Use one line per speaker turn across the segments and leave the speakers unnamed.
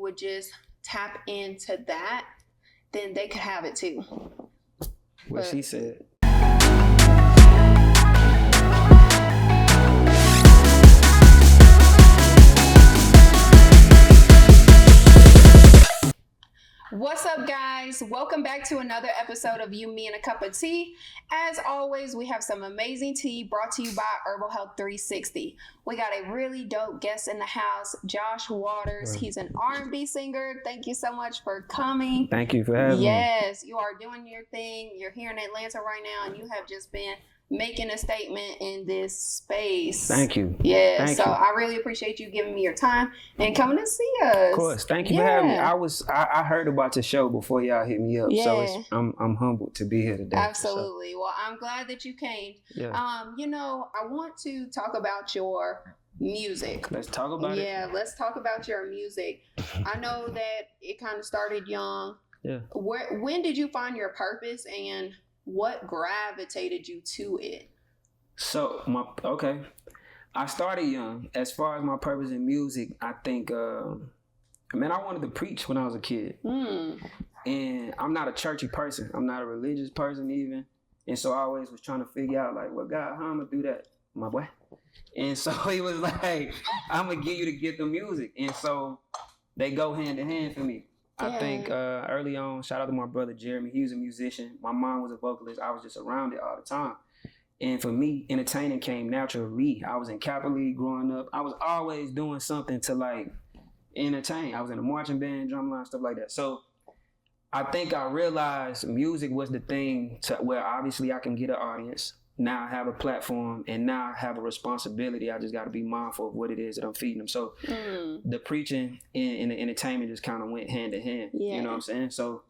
would just tap into that, then they could have it too.
What she said.
What's up, guys? Welcome back to another episode of You, Me, and a Cup of Tea. As always, we have some amazing tea brought to you by Herbal Health 360. We got a really dope guest in the house, Josh Waters. He's an R&B singer. Thank you so much for coming.
Thank you for having me.
Yes, you are doing your thing. You're here in Atlanta right now, and you have just been making a statement in this space.
Thank you.
Yeah,
Thank
so
you.
I really appreciate you giving me your time and coming to see us.
Of course. Thank you for having me. I heard about the show before y'all hit me up.
Yeah.
So I'm humbled to be here today.
Absolutely. So. Well, I'm glad that you came.
Yeah.
I want to talk about your music.
Let's talk about it.
Yeah, let's talk about your music. I know that it kind of started young.
Yeah.
When did you find your purpose and what gravitated you to it?
So I started young. As far as my purpose in music, I think I wanted to preach when I was a kid. And I'm not a churchy person. I'm not a religious person even. And so I always was trying to figure out like, well, God, how I'm gonna do that, my boy? And so he was like, I'm gonna give you the gift of music. And so they go hand in hand for me.
Yeah.
I think early on, shout out to my brother Jeremy. He was a musician. My mom was a vocalist. I was just around it all the time. And for me, entertaining came naturally. I was in Kappa League growing up. I was always doing something to like entertain. I was in a marching band, drumline, stuff like that. So I think I realized music was the thing to where obviously I can get an audience. Now I have a platform and now I have a responsibility. I just got to be mindful of what it is that I'm feeding them. So the preaching and the entertainment just kind of went hand in hand.
Yeah.
You know what I'm saying? So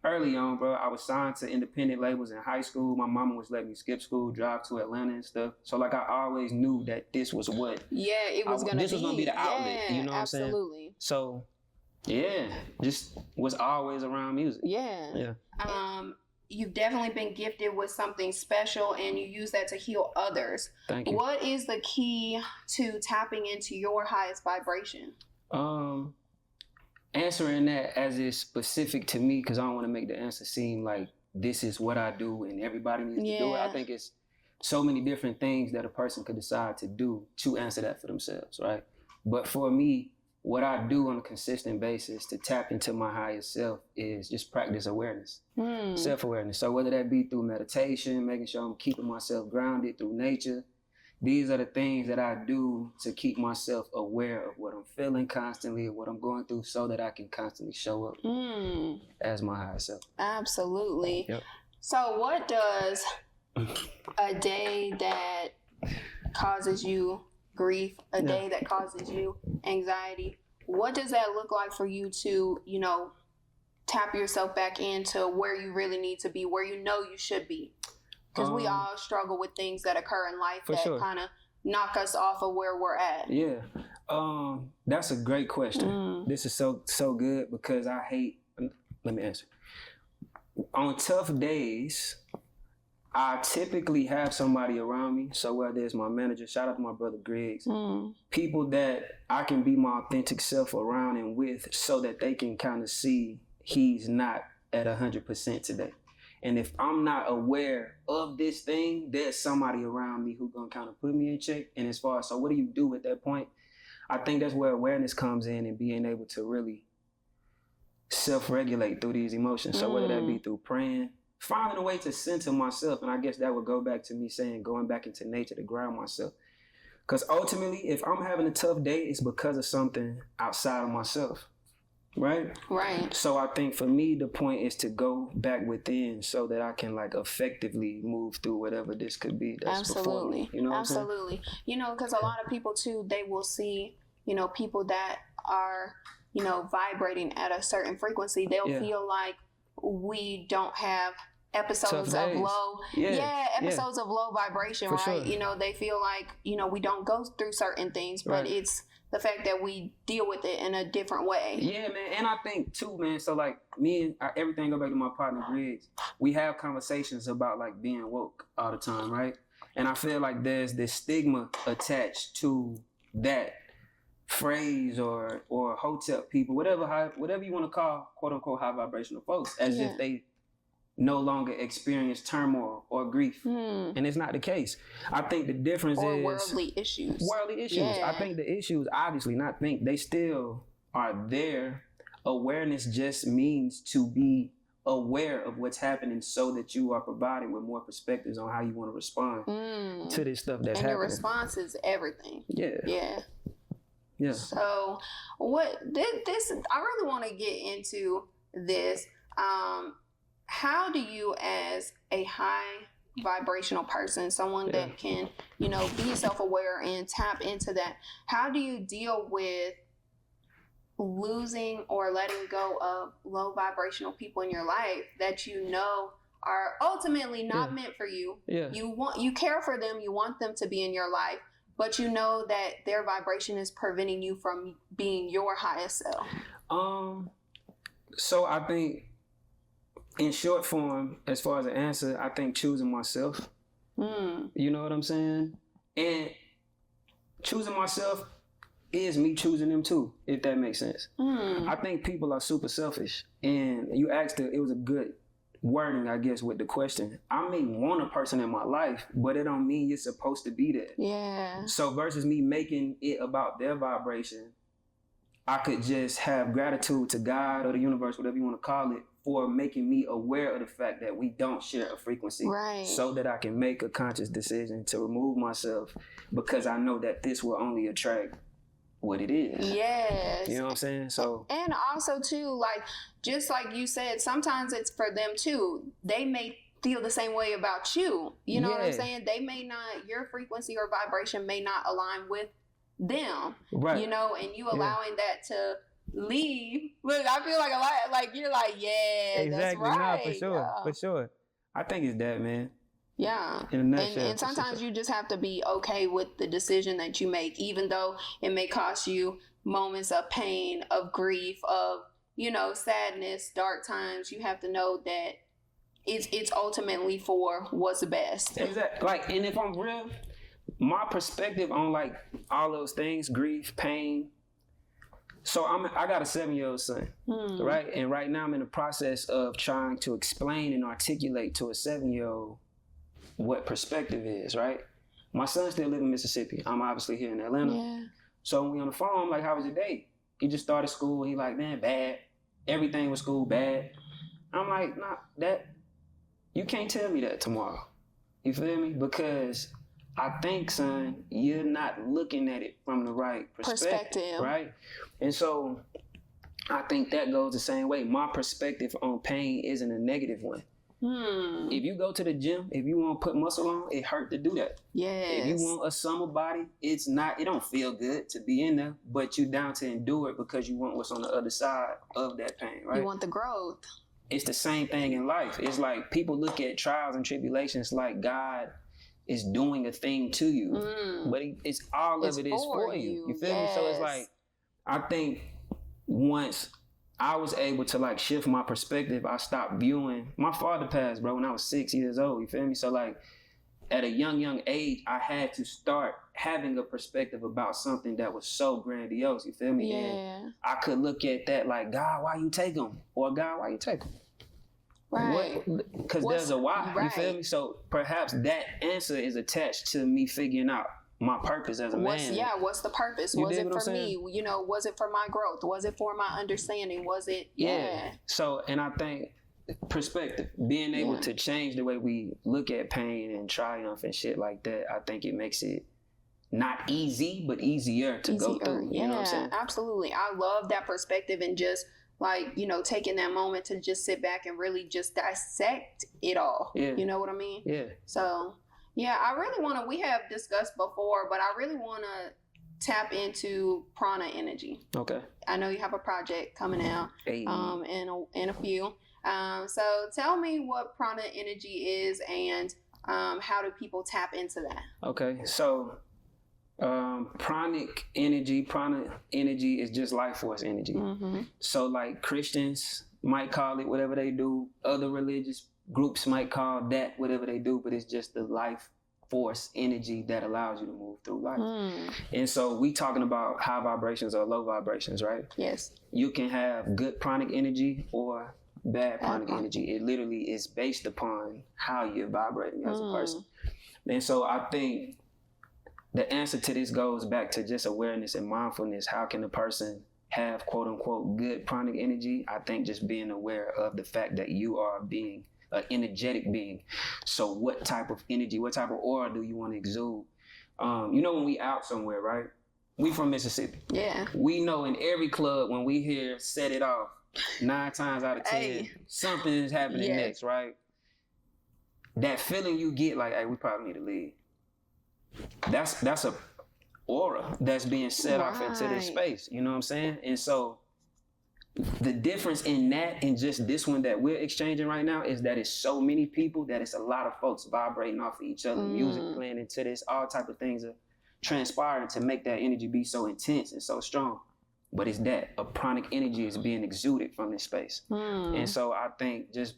early on, bro, I was signed to independent labels in high school. My mama was letting me skip school, drive to Atlanta and stuff. So like I always knew that this was what.
Yeah, it was going to be.
This was going to be the outlet.
Yeah,
you know what I'm saying?
Absolutely.
So yeah, just was always around music.
Yeah. You've definitely been gifted with something special and you use that to heal others.
Thank you.
What is the key to tapping into your highest vibration?
Answering that as is specific to me, because I don't want to make the answer seem like this is what I do and everybody needs to do it. I think it's so many different things that a person could decide to do to answer that for themselves, right? But for me, what I do on a consistent basis to tap into my higher self is just practice awareness, self-awareness. So whether that be through meditation, making sure I'm keeping myself grounded through nature, these are the things that I do to keep myself aware of what I'm feeling constantly, what I'm going through, so that I can constantly show up as my higher self.
Absolutely.
Yep.
So what does a day that causes you grief, a day that causes you anxiety, what does that look like for you to, tap yourself back into where you really need to be, where you know you should be? Because we all struggle with things that occur in life that kind of knock us off of where we're at.
Yeah. That's a great question. This is so good because let me answer. On tough days, I typically have somebody around me. So whether it's my manager, shout out to my brother Griggs, people that I can be my authentic self around and with so that they can kind of see he's not at 100% today. And if I'm not aware of this thing, there's somebody around me who's going to kind of put me in check. And as far as, so what do you do at that point? I think that's where awareness comes in and being able to really self-regulate through these emotions. So whether that be through praying, finding a way to center myself. And I guess that would go back to me saying, going back into nature to ground myself. Because ultimately, if I'm having a tough day, it's because of something outside of myself. Right?
Right.
So I think for me, the point is to go back within so that I can like effectively move through whatever this could be that's before me. You know what
Absolutely.
I'm saying?
Because a lot of people too, they will see, people that are, vibrating at a certain frequency. They'll feel like we don't have episodes of low episodes of low vibration,
For
right?
sure.
They feel like, we don't go through certain things, but it's the fact that we deal with it in a different way.
Yeah, man. And I think too, man, so like me and everything go back to my partner Griggs. We have conversations about like being woke all the time, right? And I feel like there's this stigma attached to that phrase or hotel people, whatever you want to call quote unquote high vibrational folks, as if they no longer experience turmoil or grief. And it's not the case. I think the difference is
worldly issues.
I think the issues, obviously not think, they still are there. Awareness just means to be aware of what's happening so that you are provided with more perspectives on how you want to respond to this stuff that's happening.
And your response is everything. Yeah. So this I really want to get into this. How do you, as a high vibrational person, someone that can, be self-aware and tap into that, how do you deal with losing or letting go of low vibrational people in your life that are ultimately not meant for you? You care for them, you want them to be in your life, but you know that their vibration is preventing you from being your highest self.
So I think, in short form, as far as an answer, I think choosing myself. You know what I'm saying? And choosing myself is me choosing them too, if that makes sense. I think people are super selfish. And you asked it was a good wording, I guess, with the question. I may want a person in my life, but it don't mean you're supposed to be there.
Yeah.
So versus me making it about their vibration, I could just have gratitude to God or the universe, whatever you want to call it, for making me aware of the fact that we don't share a frequency, so that I can make a conscious decision to remove myself, because I know that this will only attract what it is.
Yes.
You know what I'm saying? So, and
also too, just like you said, sometimes it's for them too. They may feel the same way about you. You know what I'm saying? They may not, your frequency or vibration may not align with them. Right. And you allowing that to leave. Look, I feel like a lot, you're exactly. That's right.
No, for sure. I think it's that, man.
Yeah.
In a nutshell,
and sometimes you just have to be okay with the decision that you make, even though it may cost you moments of pain, of grief, of, sadness, dark times. You have to know that it's ultimately for what's best.
Exactly. And if I'm real, my perspective on all those things, grief, pain. So I got a 7-year-old son, right? And right now I'm in the process of trying to explain and articulate to a 7-year-old what perspective is, right? My son still lives in Mississippi. I'm obviously here in Atlanta.
Yeah.
So when we on the phone, I'm like, how was your day? He just started school. He like, man, bad. Everything was school, bad. I'm like, nah, you can't tell me that tomorrow. You feel me? Because I think, son, you're not looking at it from the right perspective, right? And so I think that goes the same way. My perspective on pain isn't a negative one. If you go to the gym, if you want to put muscle on, it hurt to do that.
Yes.
If you want a summer body, it don't feel good to be in there, but you down to endure it because you want what's on the other side of that pain, right?
You want the growth.
It's the same thing in life. It's like people look at trials and tribulations like God is doing a thing to you, but it's all of it is for you. You feel me? So it's like, I think once I was able to shift my perspective, I stopped viewing. My father passed, bro, when I was 6 years old. You feel me? So at a young age, I had to start having a perspective about something that was so grandiose. You feel me?
Yeah.
And I could look at that like, God, why you take them? Or God, why you take them?
Right.
Because there's a why. Right. You feel me? So perhaps that answer is attached to me figuring out my purpose as a man.
What's the purpose? Was it for me? Was it for my growth? Was it for my understanding? Was it? Yeah.
So, and I think perspective, being able to change the way we look at pain and triumph and shit like that, I think it makes it not easy, but easier to go through. You know what I'm saying?
Absolutely. I love that perspective, and just taking that moment to just sit back and really just dissect it all. Yeah. You know what I mean?
Yeah.
So, I really want to, we have discussed before, but I really want to tap into Prana Energy.
Okay.
I know you have a project coming out in a few. So tell me what Prana Energy is, and how do people tap into that?
Okay. So Prana Energy is just life force energy. Mm-hmm. So Christians might call it whatever they do. Other religious groups might call that whatever they do, but it's just the life force, energy that allows you to move through life. And so we talking about high vibrations or low vibrations, right?
Yes.
You can have good pranic energy or bad pranic energy. It literally is based upon how you're vibrating as a person. And so I think the answer to this goes back to just awareness and mindfulness. How can a person have quote unquote good pranic energy? I think just being aware of the fact that you are being an energetic being. So what type of energy, what type of aura do you want to exude? You know, when we out somewhere, right? We from Mississippi.
Yeah.
We know in every club when we hear set it off, 9 times out of 10, something is happening next, right? That feeling you get like, hey, we probably need to leave. That's a aura that's being set off into this space. You know what I'm saying? And so the difference in that and just this one that we're exchanging right now is that it's so many people that it's a lot of folks vibrating off of each other, music playing into this, all type of things are transpiring to make that energy be so intense and so strong. But it's that a pranic energy is being exuded from this space. And so I think just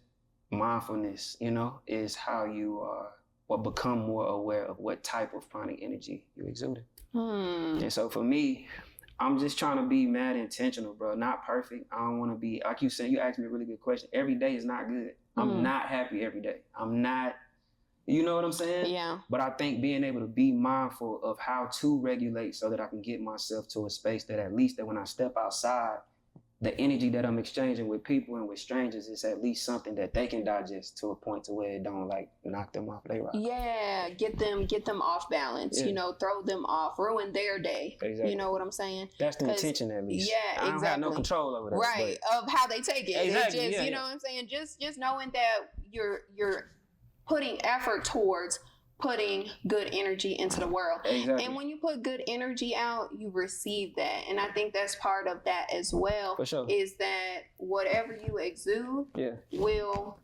mindfulness, you know, is how you or become more aware of what type of pranic energy you exuding. And so for me, I'm just trying to be mad intentional, bro. Not perfect. I don't want to be, like you said, you asked me a really good question. Every day is not good. I'm not happy every day. I'm not, you know what I'm saying?
Yeah.
But I think being able to be mindful of how to regulate so that I can get myself to a space that at least that when I step outside, the energy that I'm exchanging with people and with strangers is at least something that they can digest to a point to where it don't like knock them off their rock.
Yeah, get them off balance, you know, throw them off, ruin their day.
Exactly.
You know what I'm saying?
That's the intention at least.
Yeah,
I don't have no control over that.
Right, of how they take it.
Exactly.
It's just, you know what I'm saying? Just knowing that you're putting effort towards putting good energy into the world.
Exactly.
And when you put good energy out, you receive that. And I think that's part of that as well.
For sure.
Is that whatever you exude will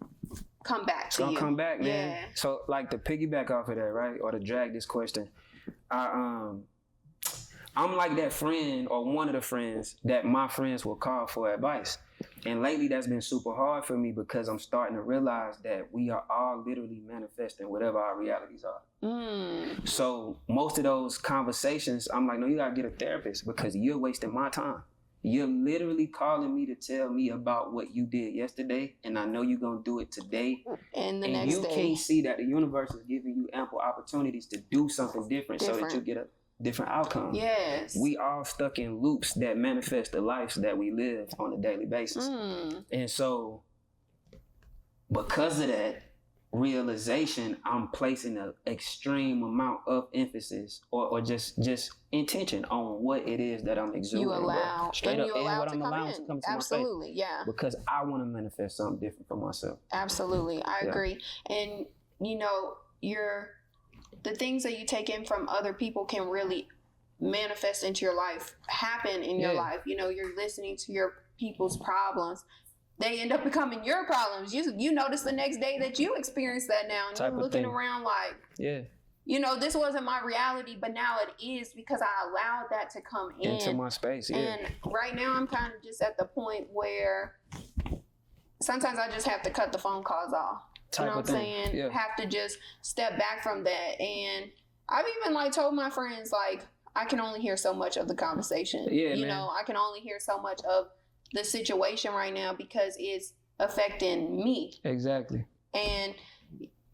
come back to you.
It's gonna come back, man.
Yeah.
So like to piggyback off of that, right? Or to drag this question, I'm like that friend or one of the friends that my friends will call for advice. And lately that's been super hard for me because I'm starting to realize that we are all literally manifesting whatever our realities are. So most of those conversations, I'm like, no, you gotta get a therapist because you're wasting my time. You're literally calling me to tell me about what you did yesterday, and I know you're gonna do it today.
And the next day.
And you can't see that the universe is giving you ample opportunities to do something different. So that you get a different outcome.
Yes.
We all stuck in loops that manifest the lives that we live on a daily basis. And so because of that realization, I'm placing an extreme amount of emphasis or just intention on what it is that I'm exuding.
You allow,
straight up,
you allow
what
to
I'm
come
allowing
in.
to come to
Absolutely,
my face.
yeah.
Because I want to manifest something different for myself.
Absolutely, I agree. And you know, the things that you take in from other people can really manifest into your life, happen in your life. You know, you're listening to your people's problems. They end up becoming your problems. You notice the next day that you experienced that now, and you're looking around like, you know, this wasn't my reality, but now it is because I allowed that to come
into my space.
And right now I'm kind of just at the point where sometimes I just have to cut the phone calls off. You know what I'm saying? Have to just step back from that. And I've even like told my friends, like, I can only hear so much of the conversation. You know, I can only hear so much of the situation right now because it's affecting me.
Exactly.
And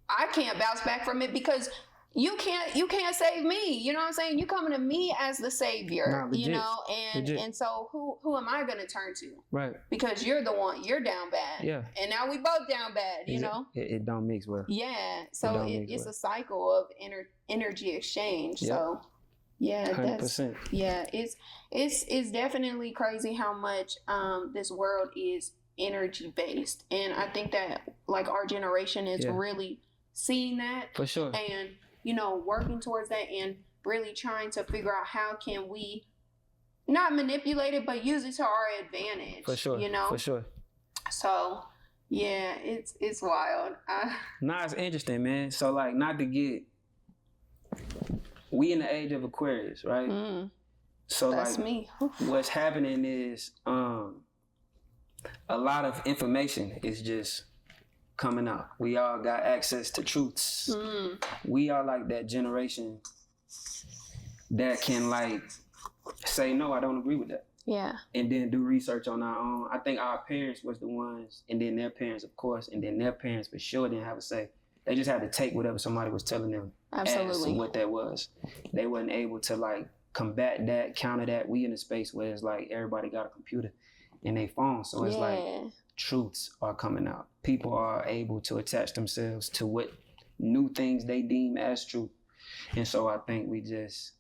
I can't bounce back from it because you can't save me. You know what I'm saying? You coming to me as the savior, you know, and so who am I gonna turn to? Right. Because you're the one, you're down bad. Yeah. And now we both down bad, you know?
It don't mix well.
Yeah. So it's a cycle of energy exchange. Yep. So yeah,
100%.
It's definitely crazy how much this world is energy based. And I think that like our generation is really seeing that. For sure. And you know, working towards that and really trying to figure out how can we not manipulate it, but use it to our advantage. For sure. You know? For sure. So, yeah, it's wild.
Nah, it's interesting, man. So, like, not to get... We in the age of Aquarius, right? So, that's like, me. What's happening is a lot of information is just coming out. We all got access to truths. We are like that generation that can like say, no, I don't agree with that.
Yeah.
And then do research on our own. I think our parents was the ones, and then their parents, of course, and then their parents for sure didn't have a say. They just had to take whatever somebody was telling them as what that was. They wasn't able to like combat that, counter that. We in a space where it's like everybody got a computer and they phone. So it's like truths are coming out. People are able to attach themselves to what new things they deem as truth. And so I think we just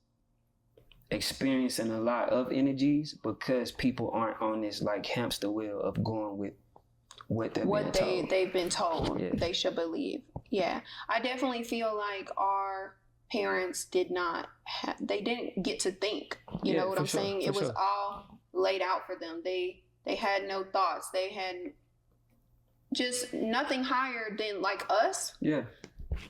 experiencing a lot of energies because people aren't on this like hamster wheel of going with what they've been told they should believe. Yeah, I definitely feel like our parents didn't get to think. You know what I'm saying? It was all laid out for them. They had no thoughts. They had just nothing higher than like us. Yeah.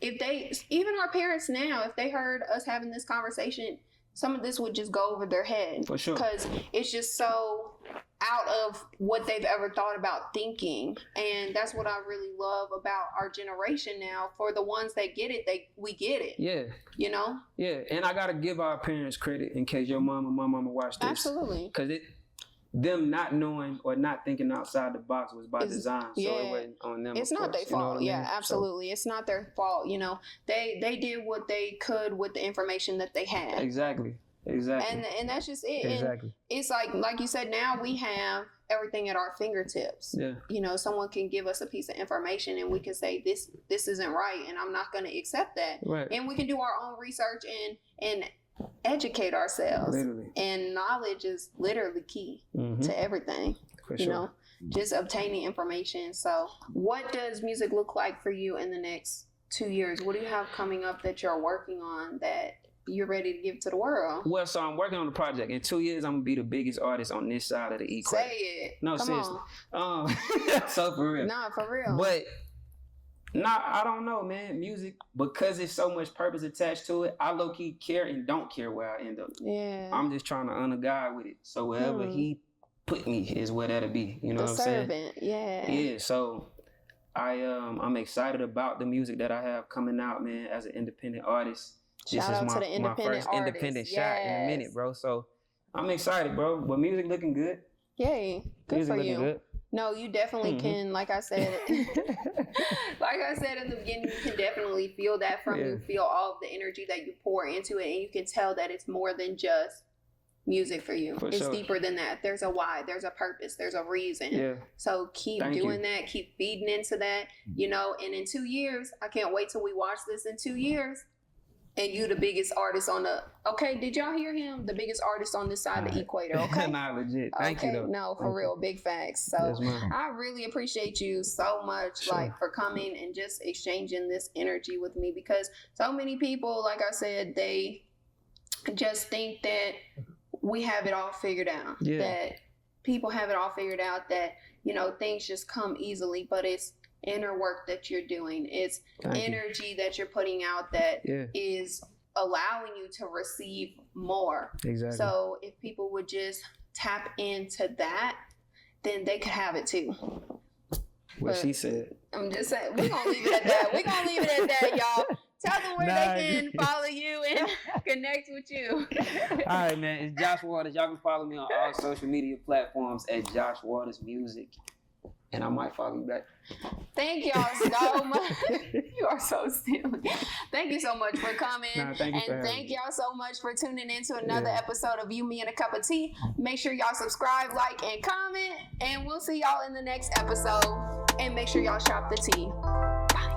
Even our parents now, if they heard us having this conversation, some of this would just go over their head. For sure. Because it's just so out of what they've ever thought about thinking. And that's what I really love about our generation now. For the ones that get it, we get it. Yeah. You know? Yeah. And I got to give our parents credit in case your mom and my mama watch this. Absolutely. Because them not knowing or not thinking outside the box was by design. So it wasn't on them. It's not their fault. You know what I mean? Absolutely. So, it's not their fault. You know, they did what they could with the information that they had. Exactly. And that's just it. Exactly. And it's like you said, now we have everything at our fingertips. Yeah. You know, someone can give us a piece of information and we can say this isn't right and I'm not going to accept that. Right. And we can do our own research and educate ourselves. Literally. And knowledge is literally key to everything. For sure. You know, just obtaining information. So what does music look like for you in the next 2 years? What do you have coming up that you're working on that you're ready to give to the world? Well, so I'm working on the project. In 2 years, I'm gonna be the biggest artist on this side of the equator. Say it. No, come seriously. So for real. Nah, for real. But I don't know, man. Music, because there's so much purpose attached to it, I low-key care and don't care where I end up. Yeah. I'm just trying to honor God with it. So wherever he put me is where that'll be. You know what I'm saying? The servant, yeah. Yeah, so I'm excited about the music that I have coming out, man, as an independent artist. Shout out to the independent artist. My first independent shot in a minute, bro. So I'm excited, bro. But music looking good. Yay. Good music for you. Good. No, you definitely can, like I said in the beginning, you can definitely feel that from you, feel all of the energy that you pour into it, and you can tell that it's more than just music for you. It's deeper than that. There's a why, there's a purpose, there's a reason. Yeah. So keep doing that, keep feeding into that, you know, and in 2 years, I can't wait till we watch this in 2 years. And you the biggest artist on did y'all hear him? The biggest artist on this side of the equator, okay? Not legit. Thank you, though. No, for real, big facts. So I really appreciate you so much, for coming and just exchanging this energy with me, because so many people, like I said, they just think that we have it all figured out. Yeah. That people have it all figured out, that, you know, things just come easily, but it's inner work that you're doing. It's energy that you're putting out that is allowing you to receive more. Exactly. So if people would just tap into that, then they could have it too. What she said. I'm just saying, we're going to leave it at that. Y'all. Tell them where they can follow you and connect with you. All right, man. It's Josh Waters. Y'all can follow me on all social media platforms at Josh Waters Music. And I might follow you back. Thank y'all so much. You are so silly. Thank you so much for coming. Thank y'all so much for tuning in to another episode of You, Me, and a Cup of Tea. Make sure y'all subscribe, like, and comment. And we'll see y'all in the next episode. And make sure y'all shop the tea. Bye.